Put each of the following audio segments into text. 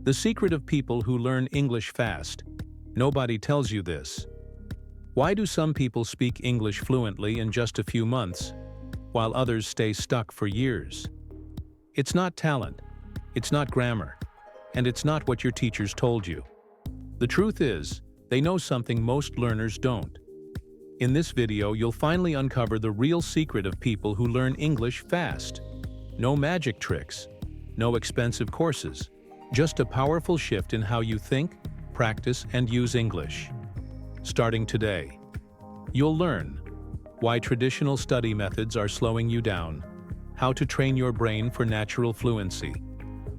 The secret of people who learn English fast. Nobody tells you this. Why do some people speak English fluently in just a few months, while others stay stuck for years? It's not talent, it's not grammar, and it's not what your teachers told you. The truth is, they know something most learners don't. In this video, you'll finally uncover the real secret of people who learn English fast. No magic tricks, no expensive courses, just a powerful shift in how you think, practice, and use English. Starting today, you'll learn why traditional study methods are slowing you down, how to train your brain for natural fluency,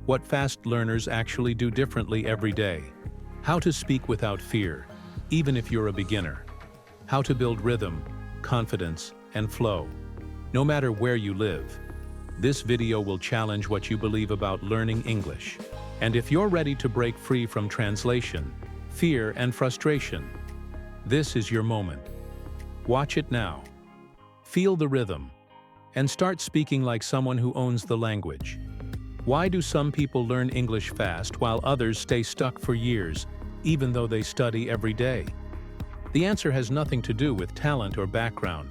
what fast learners actually do differently every day, how to speak without fear, even if you're a beginner, how to build rhythm, confidence, and flow, no matter where you live. This video will challenge what you believe about learning English. And if you're ready to break free from translation, fear, and frustration, this is your moment. Watch it now. Feel the rhythm, and start speaking like someone who owns the language. Why do some people learn English fast while others stay stuck for years, even though they study every day? The answer has nothing to do with talent or background.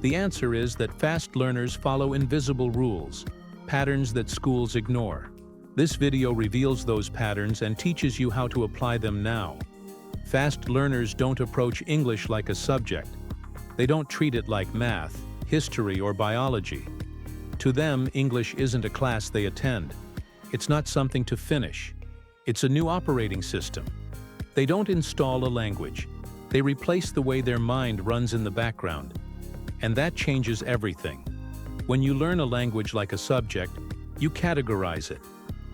The answer is that fast learners follow invisible rules, patterns that schools ignore. This video reveals those patterns and teaches you how to apply them now. Fast learners don't approach English like a subject. They don't treat it like math, history, or biology. To them, English isn't a class they attend. It's not something to finish. It's a new operating system. They don't install a language. They replace the way their mind runs in the background. And that changes everything. When you learn a language like a subject, you categorize it.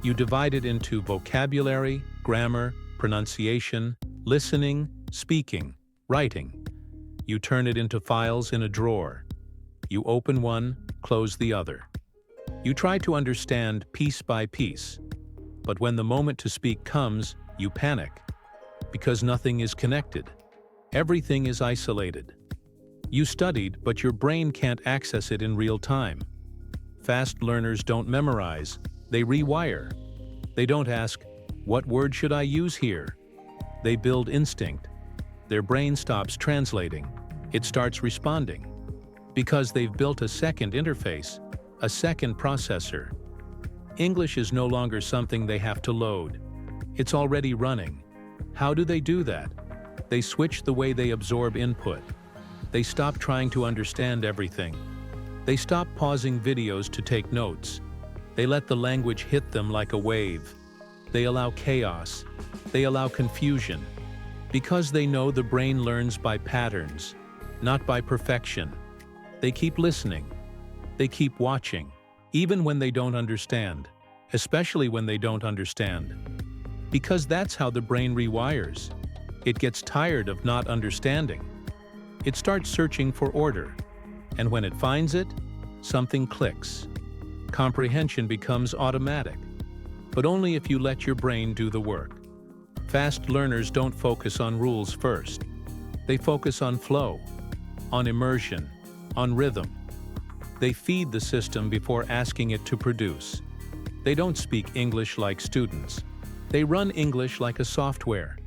You divide it into vocabulary, grammar, pronunciation, listening, speaking, writing. You turn it into files in a drawer. You open one, close the other. You try to understand piece by piece. But when the moment to speak comes, you panic. Because nothing is connected. Everything is isolated. You studied, but your brain can't access it in real time. Fast learners don't memorize, they rewire. They don't ask, "What word should I use here?" They build instinct. Their brain stops translating. It starts responding. Because they've built a second interface, a second processor. English is no longer something they have to load. It's already running. How do they do that? They switch the way they absorb input. They stop trying to understand everything. They stop pausing videos to take notes. They let the language hit them like a wave. They allow chaos. They allow confusion. Because they know the brain learns by patterns, not by perfection. They keep listening. They keep watching, even when they don't understand, especially when they don't understand. Because that's how the brain rewires. It gets tired of not understanding. It starts searching for order. And when it finds it, something clicks. Comprehension becomes automatic. But only if you let your brain do the work. Fast learners don't focus on rules first. They focus on flow, on immersion, on rhythm. They feed the system before asking it to produce. They don't speak English like students. They run English like a software.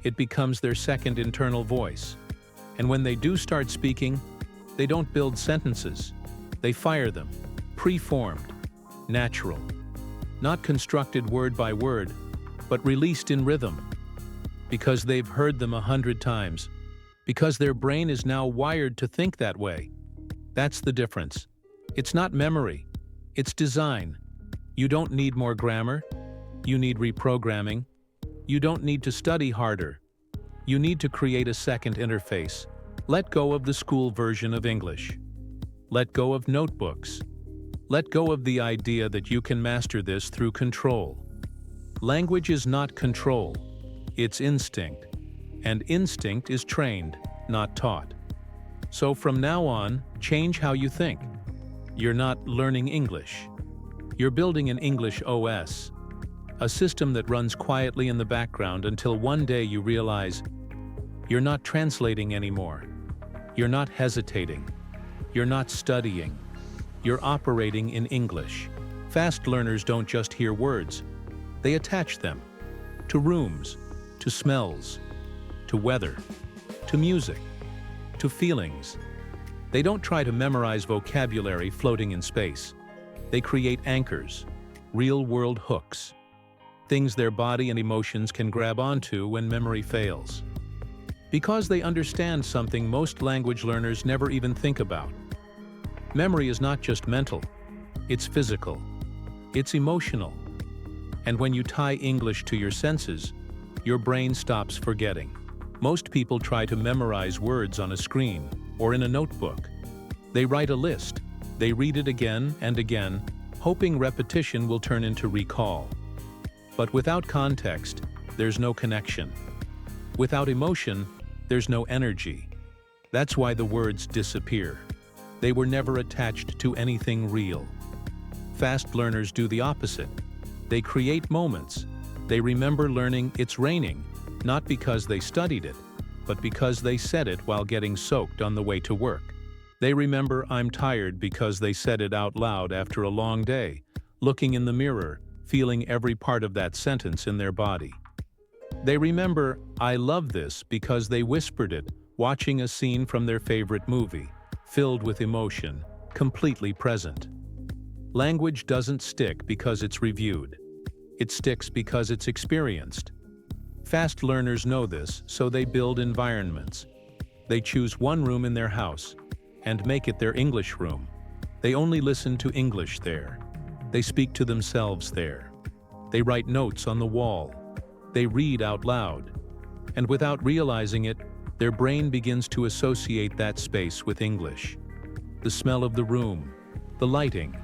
It becomes their second internal voice. And when they do start speaking, they don't build sentences. They fire them, pre-formed, natural. Not constructed word by word, but released in rhythm. Because they've heard them 100 times. Because their brain is now wired to think that way. That's the difference. It's not memory. It's design. You don't need more grammar. You need reprogramming. You don't need to study harder. You need to create a second interface. Let go of the school version of English. Let go of notebooks. Let go of the idea that you can master this through control. Language is not control. It's instinct. And instinct is trained, not taught. So from now on, change how you think. You're not learning English. You're building an English OS. A system that runs quietly in the background until one day you realize you're not translating anymore. You're not hesitating. You're not studying. You're operating in English. Fast learners don't just hear words. They attach them to rooms, to smells, to weather, to music, to feelings. They don't try to memorize vocabulary floating in space. They create anchors, real-world hooks, things their body and emotions can grab onto when memory fails. Because they understand something most language learners never even think about. Memory is not just mental, it's physical, it's emotional. And when you tie English to your senses, your brain stops forgetting. Most people try to memorize words on a screen or in a notebook. They write a list, they read it again and again, hoping repetition will turn into recall. But without context, there's no connection. Without emotion, there's no energy. That's why the words disappear. They were never attached to anything real. Fast learners do the opposite. They create moments. They remember learning "it's raining," not because they studied it, but because they said it while getting soaked on the way to work. They remember "I'm tired" because they said it out loud after a long day, looking in the mirror, feeling every part of that sentence in their body. They remember "I love this" because they whispered it, watching a scene from their favorite movie, filled with emotion, completely present. Language doesn't stick because it's reviewed. It sticks because it's experienced. Fast learners know this, so they build environments. They choose one room in their house and make it their English room. They only listen to English there. They speak to themselves there. They write notes on the wall. They read out loud. And without realizing it, their brain begins to associate that space with English. The smell of the room, the lighting,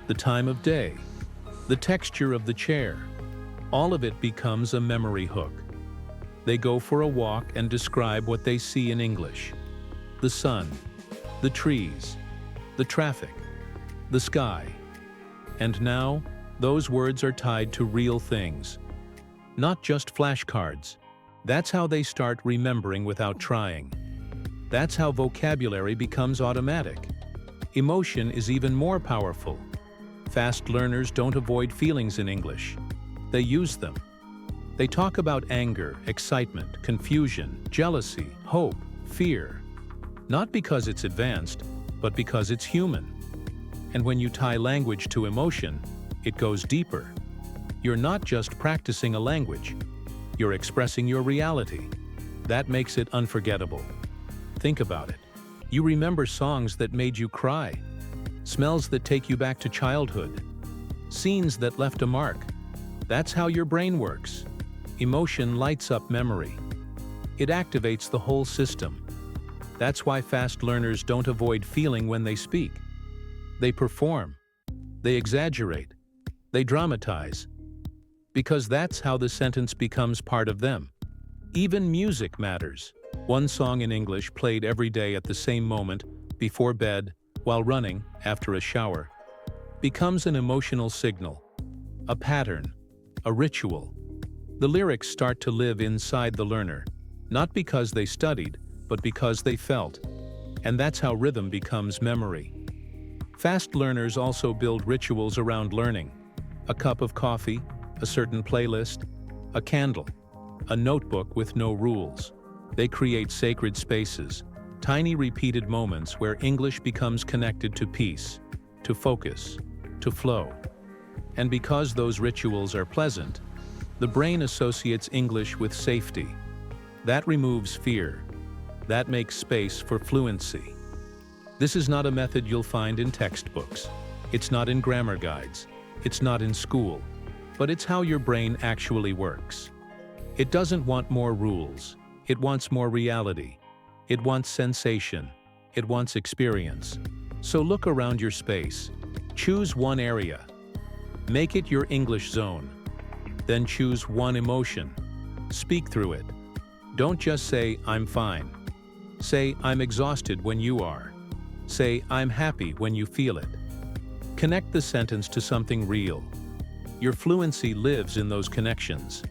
the time of day, the texture of the chair, all of it becomes a memory hook. They go for a walk and describe what they see in English. The sun, the trees, the traffic, the sky. And now, those words are tied to real things. Not just flashcards. That's how they start remembering without trying. That's how vocabulary becomes automatic. Emotion is even more powerful. Fast learners don't avoid feelings in English. They use them. They talk about anger, excitement, confusion, jealousy, hope, fear. Not because it's advanced, but because it's human. And when you tie language to emotion, it goes deeper. You're not just practicing a language. You're expressing your reality. That makes it unforgettable. Think about it. You remember songs that made you cry, smells that take you back to childhood, scenes that left a mark. That's how your brain works. Emotion lights up memory. It activates the whole system. That's why fast learners don't avoid feeling when they speak. They perform. They exaggerate. They dramatize. Because that's how the sentence becomes part of them. Even music matters. One song in English played every day at the same moment, before bed, while running, after a shower, becomes an emotional signal, a pattern, a ritual. The lyrics start to live inside the learner, not because they studied, but because they felt. And that's how rhythm becomes memory. Fast learners also build rituals around learning. A cup of coffee, a certain playlist, a candle, a notebook with no rules. They create sacred spaces, tiny repeated moments where English becomes connected to peace, to focus, to flow. And because those rituals are pleasant, the brain associates English with safety. That removes fear. That makes space for fluency. This is not a method you'll find in textbooks. It's not in grammar guides. It's not in school. But it's how your brain actually works. It doesn't want more rules. It wants more reality. It wants sensation. It wants experience. So look around your space. Choose one area. Make it your English zone. Then choose one emotion. Speak through it. Don't just say, "I'm fine." Say, "I'm exhausted" when you are. Say, "I'm happy" when you feel it. Connect the sentence to something real. Your fluency lives in those connections.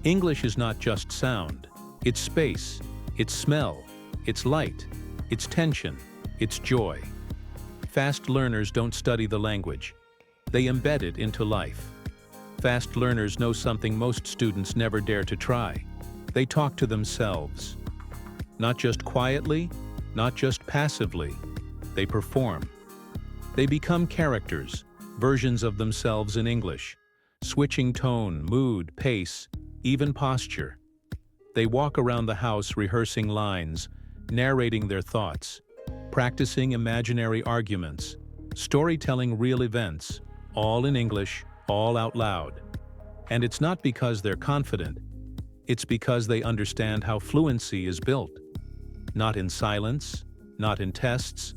English is not just sound. It's space, it's smell, it's light, it's tension, it's joy. Fast learners don't study the language. They embed it into life. Fast learners know something most students never dare to try. They talk to themselves. Not just quietly, not just passively. They perform. They become characters, versions of themselves in English, switching tone, mood, pace, even posture. They walk around the house rehearsing lines, narrating their thoughts, practicing imaginary arguments, storytelling real events, all in English, all out loud. And it's not because they're confident, it's because they understand how fluency is built. Not in silence, not in tests,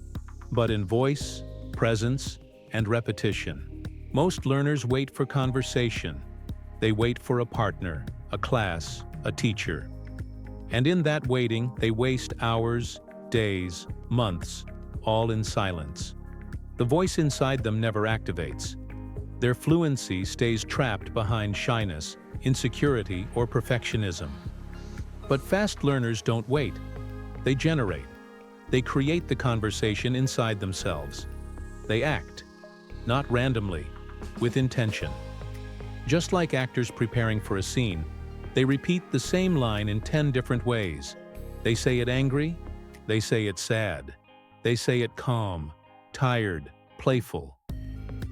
but in voice, presence, and repetition. Most learners wait for conversation. They wait for a partner, a class, a teacher. And in that waiting, they waste hours, days, months, all in silence. The voice inside them never activates. Their fluency stays trapped behind shyness, insecurity, or perfectionism. But fast learners don't wait. They generate. They create the conversation inside themselves. They act, not randomly, with intention. Just like actors preparing for a scene, they repeat the same line in 10 different ways. They say it angry, they say it sad, they say it calm, tired, playful.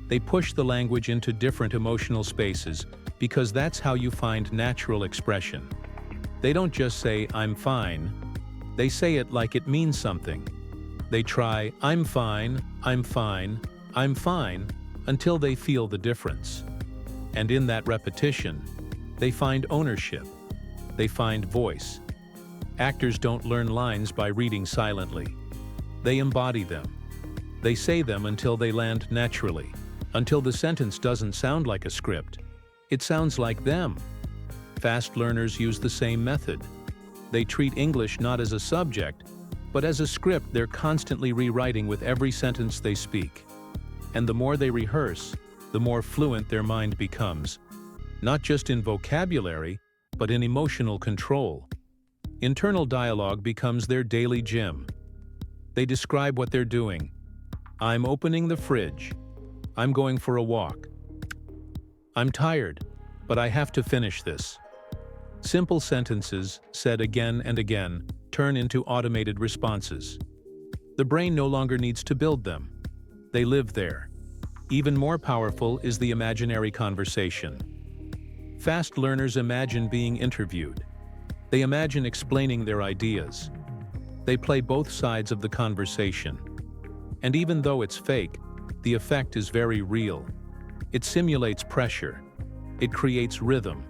They push the language into different emotional spaces because that's how you find natural expression. They don't just say, "I'm fine." They say it like it means something. They try, "I'm fine, I'm fine, I'm fine," until they feel the difference. And in that repetition, they find ownership. They find voice. Actors don't learn lines by reading silently. They embody them. They say them until they land naturally, until the sentence doesn't sound like a script. It sounds like them. Fast learners use the same method. They treat English not as a subject, but as a script they're constantly rewriting with every sentence they speak. And the more they rehearse, the more fluent their mind becomes. Not just in vocabulary, but in emotional control. Internal dialogue becomes their daily gym. They describe what they're doing. "I'm opening the fridge. I'm going for a walk. I'm tired, but I have to finish this." Simple sentences, said again and again, turn into automated responses. The brain no longer needs to build them. They live there. Even more powerful is the imaginary conversation. Fast learners imagine being interviewed. They imagine explaining their ideas. They play both sides of the conversation. And even though it's fake, the effect is very real. It simulates pressure. It creates rhythm.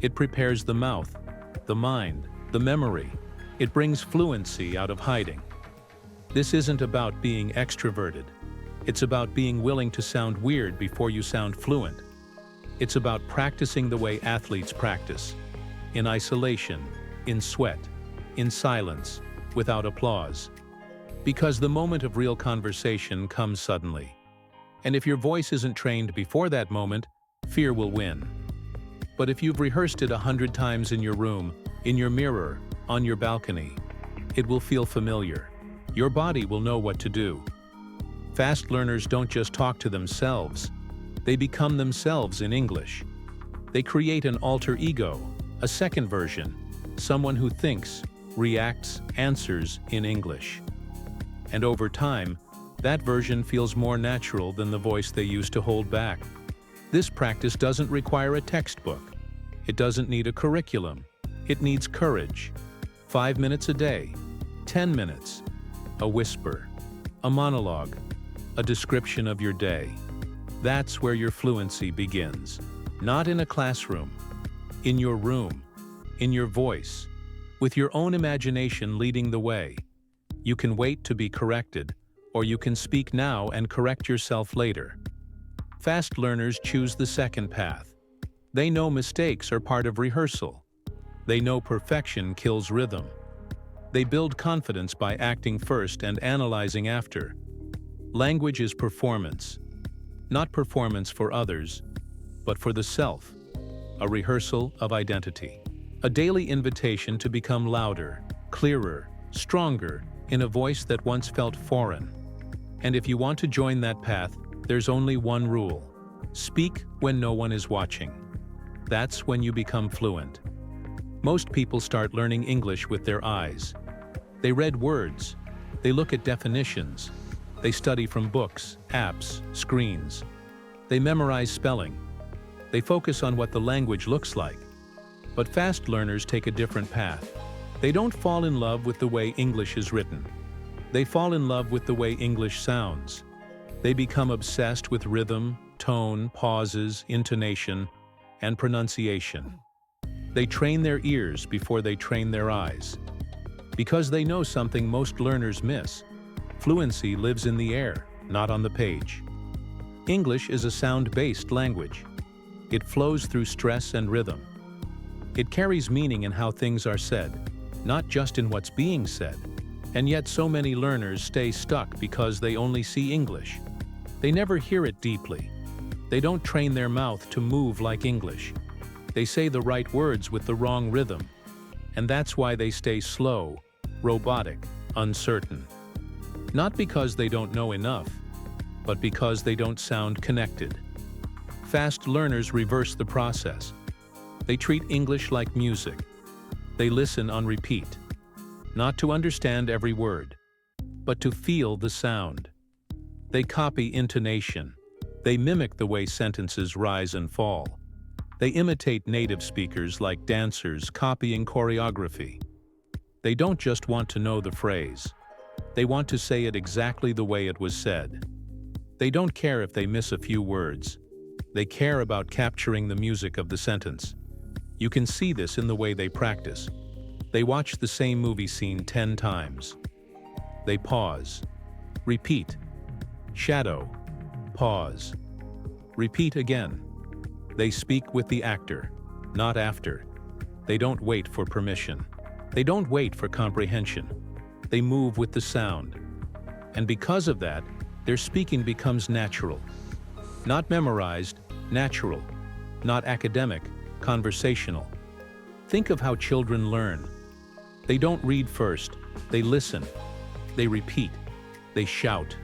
It prepares the mouth, the mind, the memory. It brings fluency out of hiding. This isn't about being extroverted. It's about being willing to sound weird before you sound fluent. It's about practicing the way athletes practice. In isolation, in sweat, in silence, without applause. Because the moment of real conversation comes suddenly. And if your voice isn't trained before that moment, fear will win. But if you've rehearsed it 100 times in your room, in your mirror, on your balcony, it will feel familiar. Your body will know what to do. Fast learners don't just talk to themselves. They become themselves in English. They create an alter ego, a second version, someone who thinks, reacts, answers in English. And over time, that version feels more natural than the voice they used to hold back. This practice doesn't require a textbook. It doesn't need a curriculum. It needs courage. 5 minutes a day, 10 minutes, a whisper, a monologue, a description of your day. That's where your fluency begins. Not in a classroom, in your room, in your voice, with your own imagination leading the way. You can wait to be corrected, or you can speak now and correct yourself later. Fast learners choose the second path. They know mistakes are part of rehearsal. They know perfection kills rhythm. They build confidence by acting first and analyzing after. Language is performance. Not performance for others, but for the self. A rehearsal of identity. A daily invitation to become louder, clearer, stronger, in a voice that once felt foreign. And if you want to join that path, there's only one rule. Speak when no one is watching. That's when you become fluent. Most people start learning English with their eyes. They read words. They look at definitions. They study from books, apps, screens. They memorize spelling. They focus on what the language looks like. But fast learners take a different path. They don't fall in love with the way English is written. They fall in love with the way English sounds. They become obsessed with rhythm, tone, pauses, intonation, and pronunciation. They train their ears before they train their eyes. Because they know something most learners miss. Fluency lives in the air, not on the page. English is a sound-based language. It flows through stress and rhythm. It carries meaning in how things are said, not just in what's being said. And yet so many learners stay stuck because they only see English. They never hear it deeply. They don't train their mouth to move like English. They say the right words with the wrong rhythm. And that's why they stay slow, robotic, uncertain. Not because they don't know enough, but because they don't sound connected. Fast learners reverse the process. They treat English like music. They listen on repeat. Not to understand every word, but to feel the sound. They copy intonation. They mimic the way sentences rise and fall. They imitate native speakers like dancers copying choreography. They don't just want to know the phrase. They want to say it exactly the way it was said. They don't care if they miss a few words. They care about capturing the music of the sentence. You can see this in the way they practice. They watch the same movie scene 10 times. They pause, repeat, shadow, pause, repeat again. They speak with the actor, not after. They don't wait for permission. They don't wait for comprehension. They move with the sound. And because of that, their speaking becomes natural. Not memorized, natural. Not academic, conversational. Think of how children learn. They don't read first, they listen. They repeat. They shout.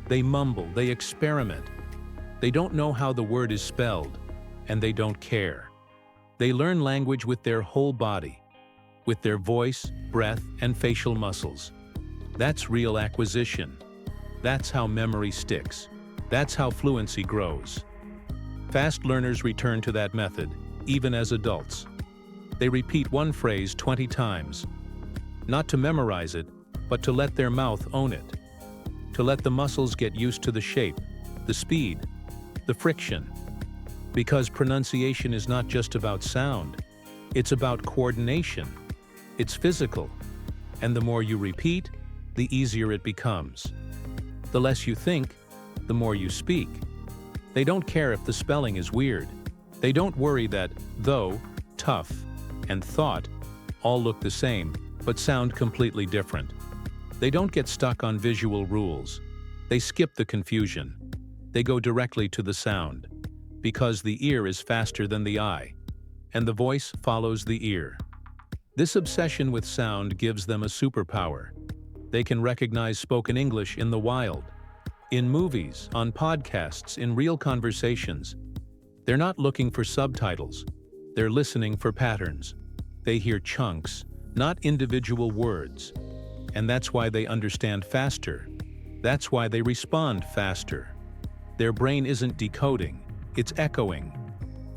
They mumble. They experiment. They don't know how the word is spelled, and they don't care. They learn language with their whole body, with their voice, breath, and facial muscles. That's real acquisition. That's how memory sticks. That's how fluency grows. Fast learners return to that method, even as adults. They repeat one phrase 20 times, not to memorize it, but to let their mouth own it, to let the muscles get used to the shape, the speed, the friction. Because pronunciation is not just about sound, it's about coordination. It's physical, and the more you repeat, the easier it becomes. The less you think, the more you speak. They don't care if the spelling is weird. They don't worry that though, tough, and thought all look the same, but sound completely different. They don't get stuck on visual rules. They skip the confusion. They go directly to the sound, because the ear is faster than the eye, and the voice follows the ear. This obsession with sound gives them a superpower. They can recognize spoken English in the wild, in movies, on podcasts, in real conversations. They're not looking for subtitles. They're listening for patterns. They hear chunks, not individual words. And that's why they understand faster. That's why they respond faster. Their brain isn't decoding, it's echoing.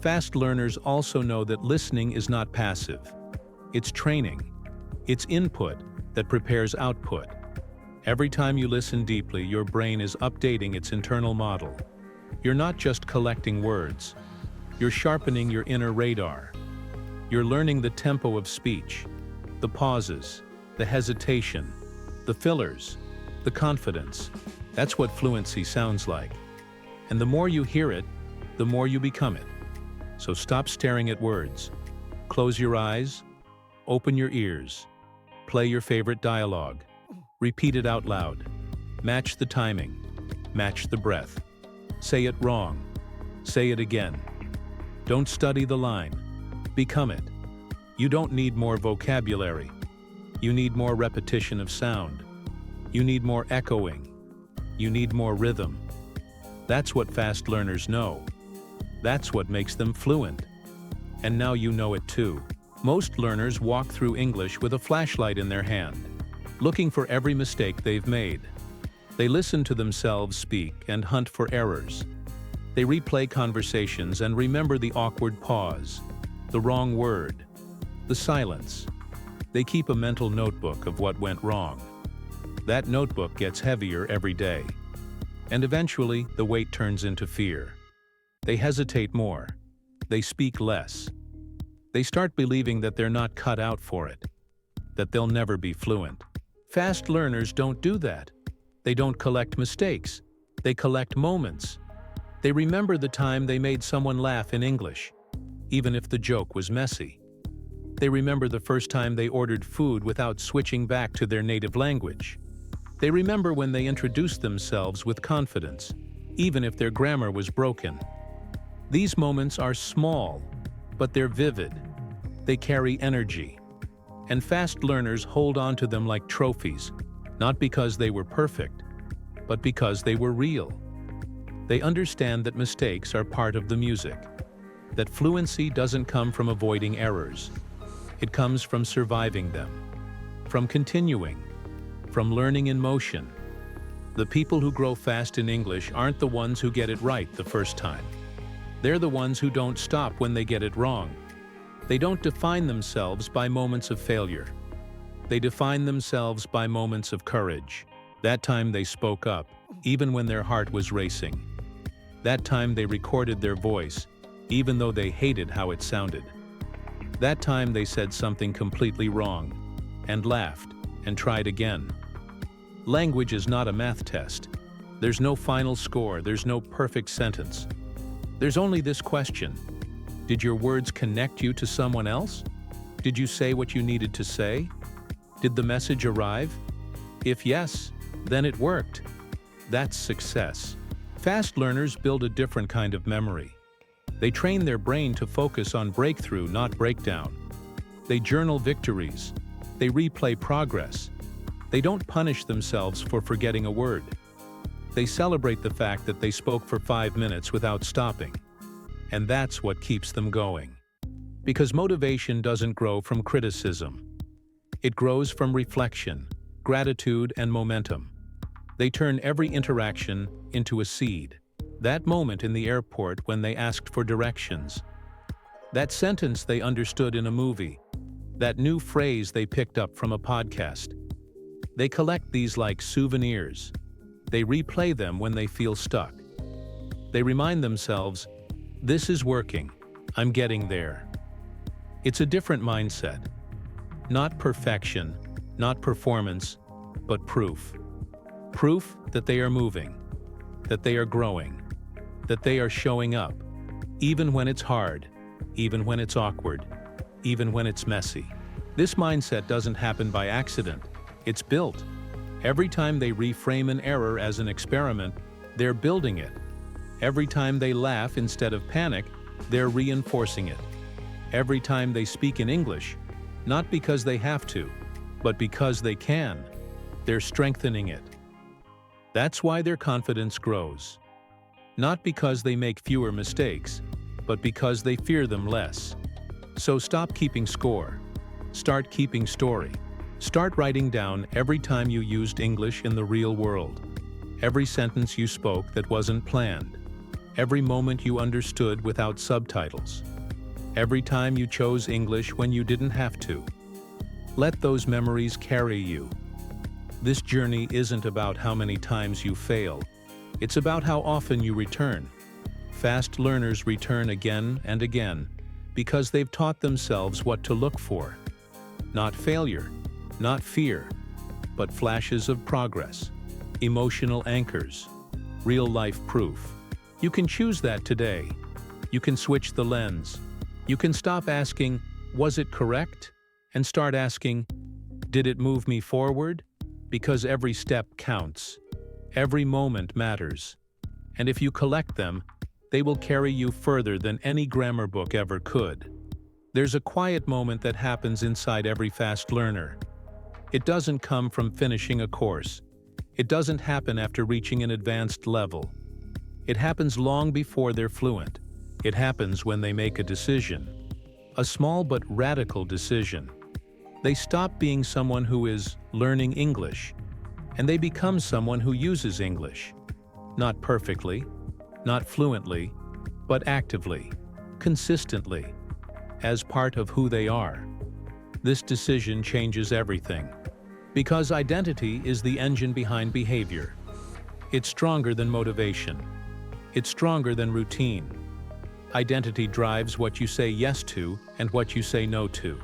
Fast learners also know that listening is not passive. It's training. It's input that prepares output. Every time you listen deeply, your brain is updating its internal model. You're not just collecting words. You're sharpening your inner radar. You're learning the tempo of speech, the pauses, the hesitation, the fillers, the confidence. That's what fluency sounds like. And the more you hear it, the more you become it. So stop staring at words. Close your eyes, open your ears, play your favorite dialogue, repeat it out loud, match the timing, match the breath. Say it wrong, say it again. Don't study the line, become it. You don't need more vocabulary. You need more repetition of sound. You need more echoing. You need more rhythm. That's what fast learners know. That's what makes them fluent. And now you know it too. Most learners walk through English with a flashlight in their hand, looking for every mistake they've made. They listen to themselves speak and hunt for errors. They replay conversations and remember the awkward pause, the wrong word, the silence. They keep a mental notebook of what went wrong. That notebook gets heavier every day. And eventually, the weight turns into fear. They hesitate more. They speak less. They start believing that they're not cut out for it, that they'll never be fluent. Fast learners don't do that. They don't collect mistakes. They collect moments. They remember the time they made someone laugh in English, even if the joke was messy. They remember the first time they ordered food without switching back to their native language. They remember when they introduced themselves with confidence, even if their grammar was broken. These moments are small, but they're vivid. They carry energy. And fast learners hold on to them like trophies, not because they were perfect, but because they were real. They understand that mistakes are part of the music, that fluency doesn't come from avoiding errors. It comes from surviving them, from continuing, from learning in motion. The people who grow fast in English aren't the ones who get it right the first time. They're the ones who don't stop when they get it wrong. They don't define themselves by moments of failure. They define themselves by moments of courage. That time they spoke up, even when their heart was racing. That time they recorded their voice, even though they hated how it sounded. That time they said something completely wrong, and laughed, and tried again. Language is not a math test. There's no final score, there's no perfect sentence. There's only this question: did your words connect you to someone else? Did you say what you needed to say? Did the message arrive? If yes, then it worked. That's success. Fast learners build a different kind of memory. They train their brain to focus on breakthrough, not breakdown. They journal victories. They replay progress. They don't punish themselves for forgetting a word. They celebrate the fact that they spoke for 5 minutes without stopping. And that's what keeps them going. Because motivation doesn't grow from criticism. It grows from reflection, gratitude, and momentum. They turn every interaction into a seed. That moment in the airport when they asked for directions. That sentence they understood in a movie. That new phrase they picked up from a podcast. They collect these like souvenirs. They replay them when they feel stuck. They remind themselves, this is working, I'm getting there. It's a different mindset. Not perfection, not performance, but proof. Proof that they are moving, that they are growing, that they are showing up, even when it's hard, even when it's awkward, even when it's messy. This mindset doesn't happen by accident, it's built. Every time they reframe an error as an experiment, they're building it. Every time they laugh instead of panic, they're reinforcing it. Every time they speak in English, not because they have to, but because they can, they're strengthening it. That's why their confidence grows. Not because they make fewer mistakes, but because they fear them less. So stop keeping score. Start keeping story. Start writing down every time you used English in the real world. Every sentence you spoke that wasn't planned. Every moment you understood without subtitles. Every time you chose English when you didn't have to. Let those memories carry you. This journey isn't about how many times you fail. It's about how often you return. Fast learners return again and again because they've taught themselves what to look for. Not failure, not fear, but flashes of progress, emotional anchors, real-life proof. You can choose that today. You can switch the lens. You can stop asking, was it correct? And start asking, did it move me forward? Because every step counts. Every moment matters. And if you collect them, they will carry you further than any grammar book ever could. There's a quiet moment that happens inside every fast learner. It doesn't come from finishing a course. It doesn't happen after reaching an advanced level. It happens long before they're fluent, It happens when they make a decision, a small but radical decision. They stop being someone who is learning English, and they become someone who uses English. Not perfectly, not fluently, but actively, consistently, as part of who they are. This decision changes everything, because identity is the engine behind behavior. It's stronger than motivation. It's stronger than routine. Identity drives what you say yes to and what you say no to.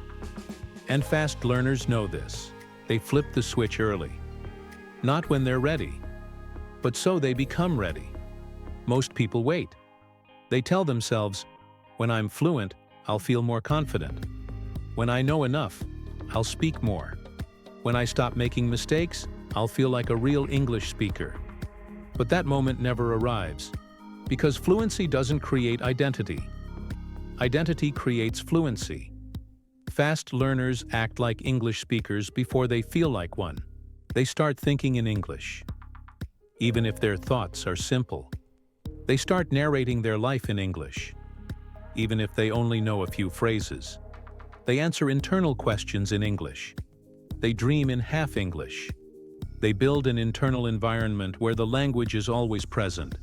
And fast learners know this. They flip the switch early. Not when they're ready, but so they become ready. Most people wait. They tell themselves, when I'm fluent, I'll feel more confident. When I know enough, I'll speak more. When I stop making mistakes, I'll feel like a real English speaker. But that moment never arrives, because fluency doesn't create identity. Identity creates fluency. Fast learners act like English speakers before they feel like one. They start thinking in English, even if their thoughts are simple. They start narrating their life in English, even if they only know a few phrases. They answer internal questions in English. They dream in half English. They build an internal environment where the language is always present.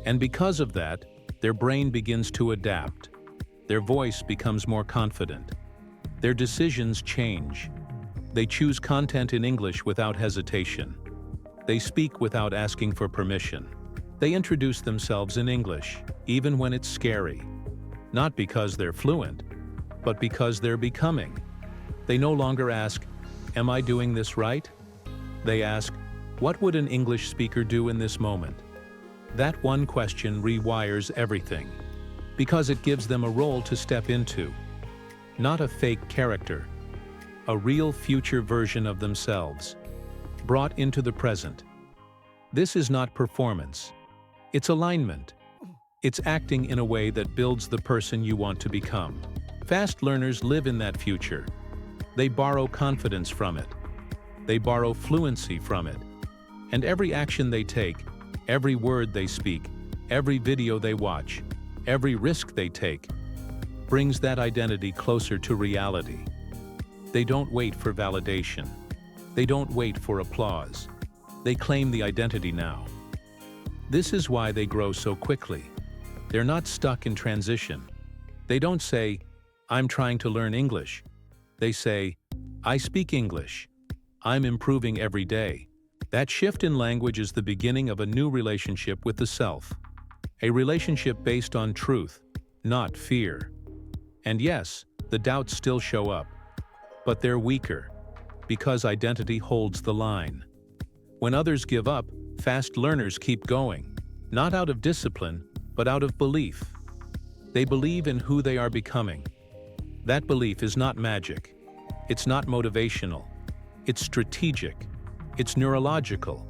And because of that, their brain begins to adapt. Their voice becomes more confident. Their decisions change. They choose content in English without hesitation. They speak without asking for permission. They introduce themselves in English, even when it's scary. Not because they're fluent, but because they're becoming. They no longer ask, "Am I doing this right?" They ask, "What would an English speaker do in this moment?" That one question rewires everything, because it gives them a role to step into. Not a fake character, a real future version of themselves, brought into the present. This is not performance. It's alignment. It's acting in a way that builds the person you want to become. Fast learners live in that future. They borrow confidence from it. They borrow fluency from it. And every action they take, every word they speak, every video they watch, every risk they take, brings that identity closer to reality. They don't wait for validation. They don't wait for applause. They claim the identity now. This is why they grow so quickly. They're not stuck in transition. They don't say, "I'm trying to learn English." They say, "I speak English. I'm improving every day." That shift in language is the beginning of a new relationship with the self. A relationship based on truth, not fear. And yes, the doubts still show up, but they're weaker, because identity holds the line. When others give up, fast learners keep going, not out of discipline, but out of belief. They believe in who they are becoming. That belief is not magic. It's not motivational. It's strategic. It's neurological.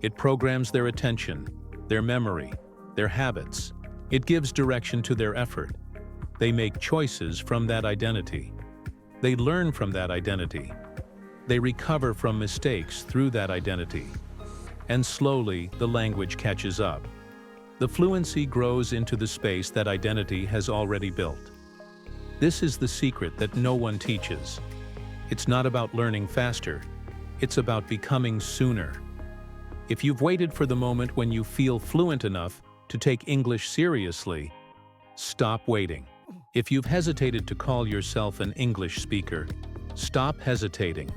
It programs their attention, their memory, their habits. It gives direction to their effort. They make choices from that identity. They learn from that identity. They recover from mistakes through that identity. And slowly, the language catches up. The fluency grows into the space that identity has already built. This is the secret that no one teaches. It's not about learning faster. It's about becoming sooner. If you've waited for the moment when you feel fluent enough to take English seriously, stop waiting. If you've hesitated to call yourself an English speaker, stop hesitating.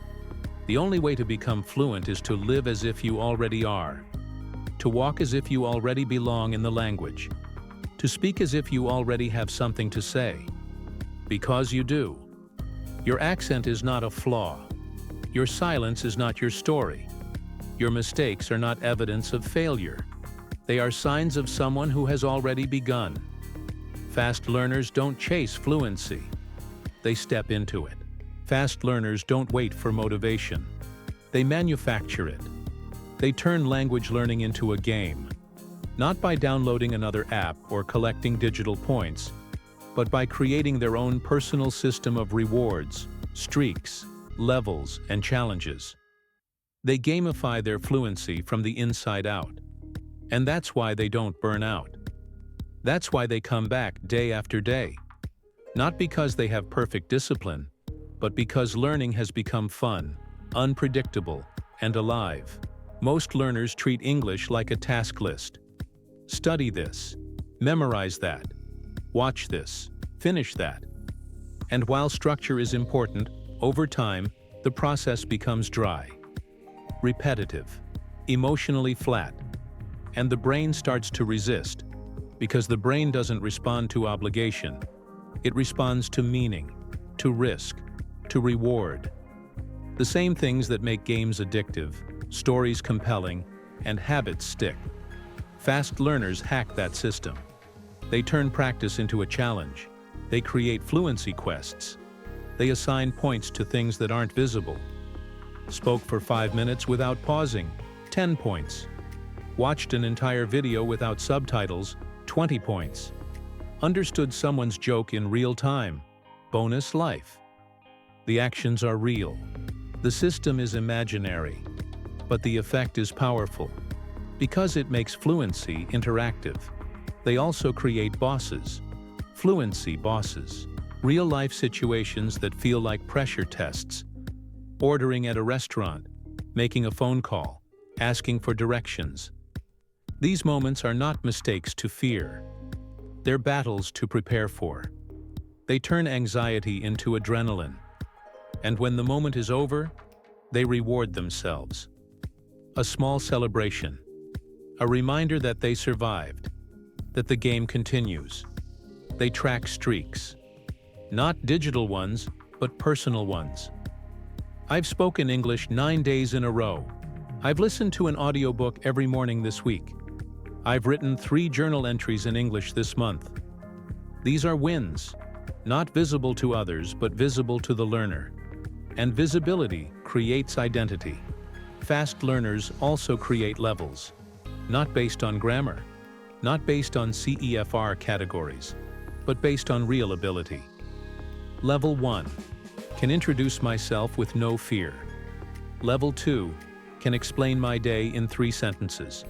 The only way to become fluent is to live as if you already are, to walk as if you already belong in the language, to speak as if you already have something to say. Because you do. Your accent is not a flaw. Your silence is not your story. Your mistakes are not evidence of failure. They are signs of someone who has already begun. Fast learners don't chase fluency. They step into it. Fast learners don't wait for motivation. They manufacture it. They turn language learning into a game, not by downloading another app or collecting digital points, but by creating their own personal system of rewards, streaks, levels, and challenges. They gamify their fluency from the inside out. And that's why they don't burn out. That's why they come back day after day. Not because they have perfect discipline, but because learning has become fun, unpredictable, and alive. Most learners treat English like a task list. Study this, memorize that, watch this, finish that. And while structure is important, over time, the process becomes dry, repetitive, emotionally flat, and the brain starts to resist, because the brain doesn't respond to obligation. It responds to meaning, to risk, to reward. The same things that make games addictive, stories compelling, and habits stick. Fast learners hack that system. They turn practice into a challenge. They create fluency quests. They assign points to things that aren't visible. Spoke for 5 minutes without pausing, 10 points. Watched an entire video without subtitles, 20 points. Understood someone's joke in real time, bonus life. The actions are real. The system is imaginary, but the effect is powerful. Because it makes fluency interactive. They also create bosses, fluency bosses, real-life situations that feel like pressure tests. Ordering at a restaurant, making a phone call, asking for directions. These moments are not mistakes to fear. They're battles to prepare for. They turn anxiety into adrenaline. And when the moment is over, they reward themselves. A small celebration. A reminder that they survived. That the game continues. They track streaks. Not digital ones, but personal ones. I've spoken English 9 days in a row. I've listened to an audiobook every morning this week. I've written 3 journal entries in English this month. These are wins, not visible to others, but visible to the learner. And visibility creates identity. Fast learners also create levels, not based on grammar, not based on CEFR categories, but based on real ability. Level 1. Can introduce myself with no fear. Level 2. Can explain my day in 3 sentences.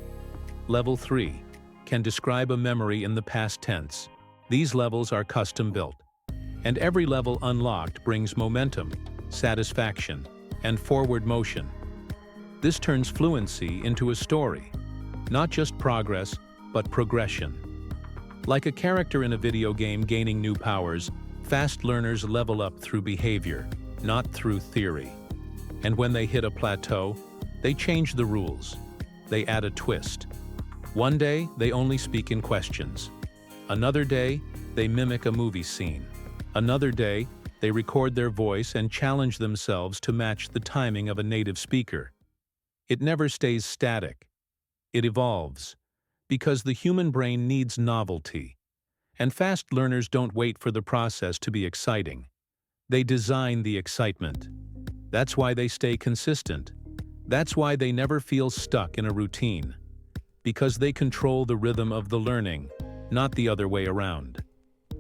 Level 3. Can describe a memory in the past tense. These levels are custom-built. And every level unlocked brings momentum, satisfaction, and forward motion. This turns fluency into a story. Not just progress, but progression. Like a character in a video game gaining new powers, fast learners level up through behavior, not through theory. And when they hit a plateau, they change the rules. They add a twist. One day, they only speak in questions. Another day, they mimic a movie scene. Another day, they record their voice and challenge themselves to match the timing of a native speaker. It never stays static. It evolves. Because the human brain needs novelty. And fast learners don't wait for the process to be exciting. They design the excitement. That's why they stay consistent. That's why they never feel stuck in a routine. Because they control the rhythm of the learning, not the other way around.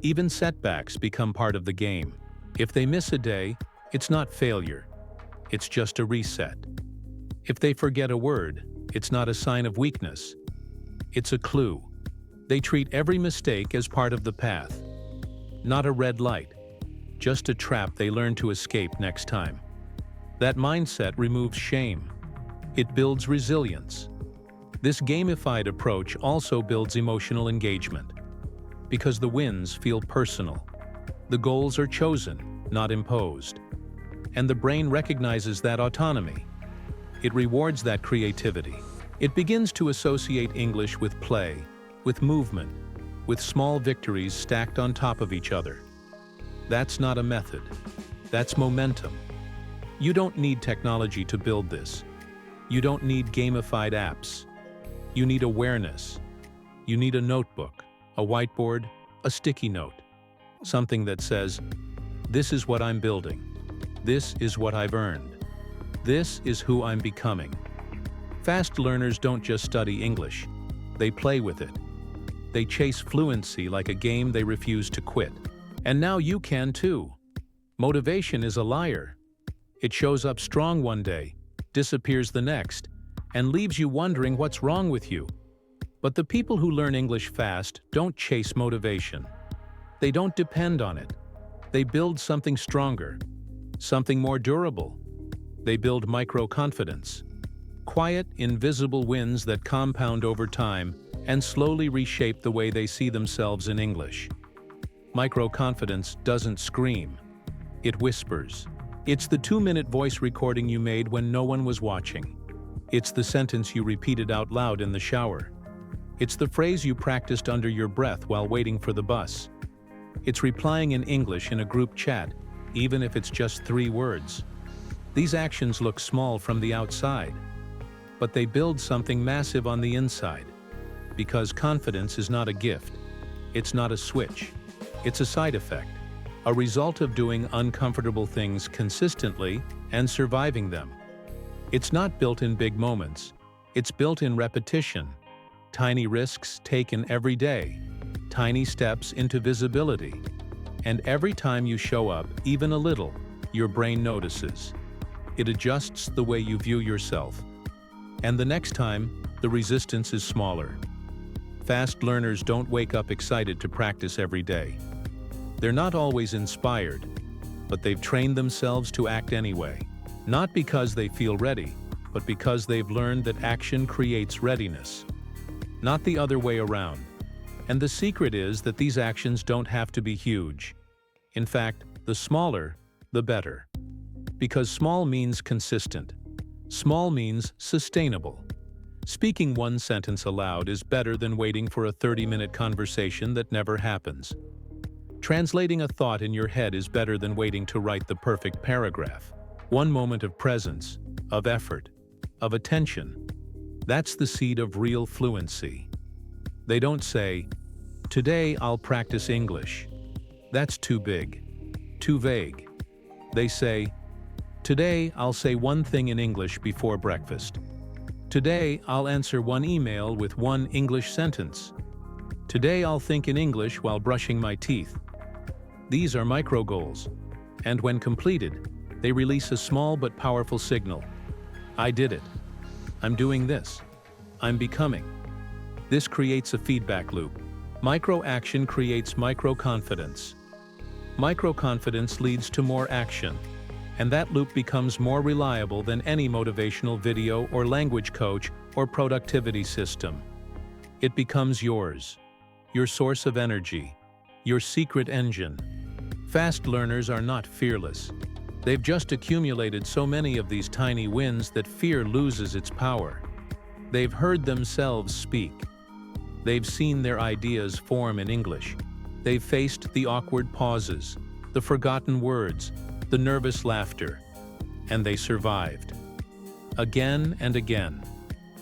Even setbacks become part of the game. If they miss a day, it's not failure. It's just a reset. If they forget a word, it's not a sign of weakness. It's a clue. They treat every mistake as part of the path. Not a red light. Just a trap they learn to escape next time. That mindset removes shame. It builds resilience. This gamified approach also builds emotional engagement. Because the wins feel personal. The goals are chosen, not imposed. And the brain recognizes that autonomy. It rewards that creativity. It begins to associate English with play, with movement, with small victories stacked on top of each other. That's not a method. That's momentum. You don't need technology to build this. You don't need gamified apps. You need awareness. You need a notebook, a whiteboard, a sticky note. Something that says, this is what I'm building. This is what I've earned. This is who I'm becoming. Fast learners don't just study English. They play with it. They chase fluency like a game they refuse to quit. And now you can too. Motivation is a liar. It shows up strong one day, disappears the next, and leaves you wondering what's wrong with you. But the people who learn English fast don't chase motivation. They don't depend on it. They build something stronger, something more durable. They build micro-confidence. Quiet, invisible wins that compound over time and slowly reshape the way they see themselves in English. Micro-confidence doesn't scream. It whispers. It's the 2-minute voice recording you made when no one was watching. It's the sentence you repeated out loud in the shower. It's the phrase you practiced under your breath while waiting for the bus. It's replying in English in a group chat, even if it's just 3 words. These actions look small from the outside, but they build something massive on the inside. Because confidence is not a gift. It's not a switch. It's a side effect, a result of doing uncomfortable things consistently and surviving them. It's not built in big moments. It's built in repetition. Tiny risks taken every day. Tiny steps into visibility. And every time you show up, even a little, your brain notices. It adjusts the way you view yourself. And the next time, the resistance is smaller. Fast learners don't wake up excited to practice every day. They're not always inspired, but they've trained themselves to act anyway. Not because they feel ready, but because they've learned that action creates readiness. Not the other way around. And the secret is that these actions don't have to be huge. In fact, the smaller, the better. Because small means consistent. Small means sustainable. Speaking one sentence aloud is better than waiting for a 30-minute conversation that never happens. Translating a thought in your head is better than waiting to write the perfect paragraph. One moment of presence, of effort, of attention. That's the seed of real fluency. They don't say, "Today I'll practice English." That's too big, too vague. They say, "Today I'll say one thing in English before breakfast. Today I'll answer one email with one English sentence. Today I'll think in English while brushing my teeth." These are micro goals, and when completed, they release a small but powerful signal. I did it. I'm doing this. I'm becoming. This creates a feedback loop. Micro-action creates micro-confidence. Micro-confidence leads to more action, and that loop becomes more reliable than any motivational video or language coach or productivity system. It becomes yours, your source of energy, your secret engine. Fast learners are not fearless. They've just accumulated so many of these tiny wins that fear loses its power. They've heard themselves speak. They've seen their ideas form in English. They've faced the awkward pauses, the forgotten words, the nervous laughter, and they survived. Again and again.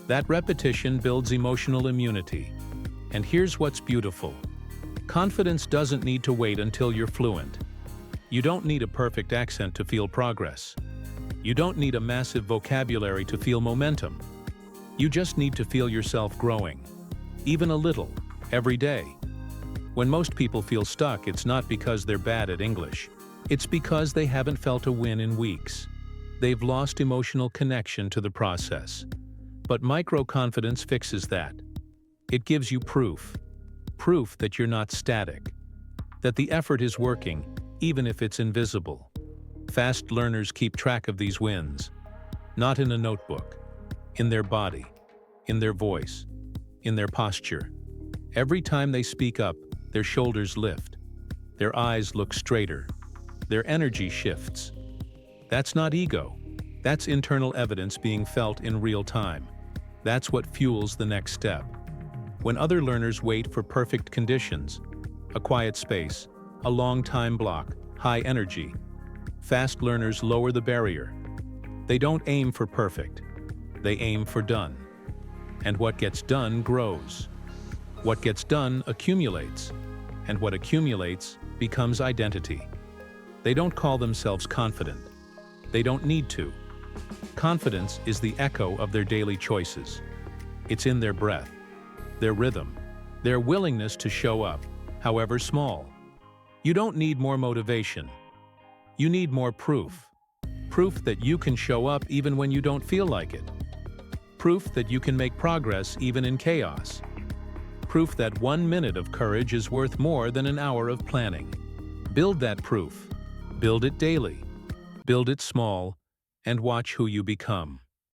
That repetition builds emotional immunity. And here's what's beautiful. Confidence doesn't need to wait until you're fluent. You don't need a perfect accent to feel progress. You don't need a massive vocabulary to feel momentum. You just need to feel yourself growing, even a little, every day. When most people feel stuck, it's not because they're bad at English. It's because they haven't felt a win in weeks. They've lost emotional connection to the process. But micro-confidence fixes that. It gives you proof. Proof that you're not static. That the effort is working, even if it's invisible. Fast learners keep track of these wins. Not in a notebook. In their body. In their voice. In their posture. Every time they speak up, their shoulders lift. Their eyes look straighter. Their energy shifts. That's not ego. That's internal evidence being felt in real time. That's what fuels the next step. When other learners wait for perfect conditions, a quiet space, a long time block, high energy, fast learners lower the barrier. They don't aim for perfect. They aim for done. And what gets done grows. What gets done accumulates. And what accumulates becomes identity. They don't call themselves confident. They don't need to. Confidence is the echo of their daily choices. It's in their breath, their rhythm, their willingness to show up, however small. You don't need more motivation. You need more proof. Proof that you can show up even when you don't feel like it. Proof that you can make progress even in chaos. Proof that 1 minute of courage is worth more than an hour of planning. Build that proof. Build it daily. Build it small, and watch who you become.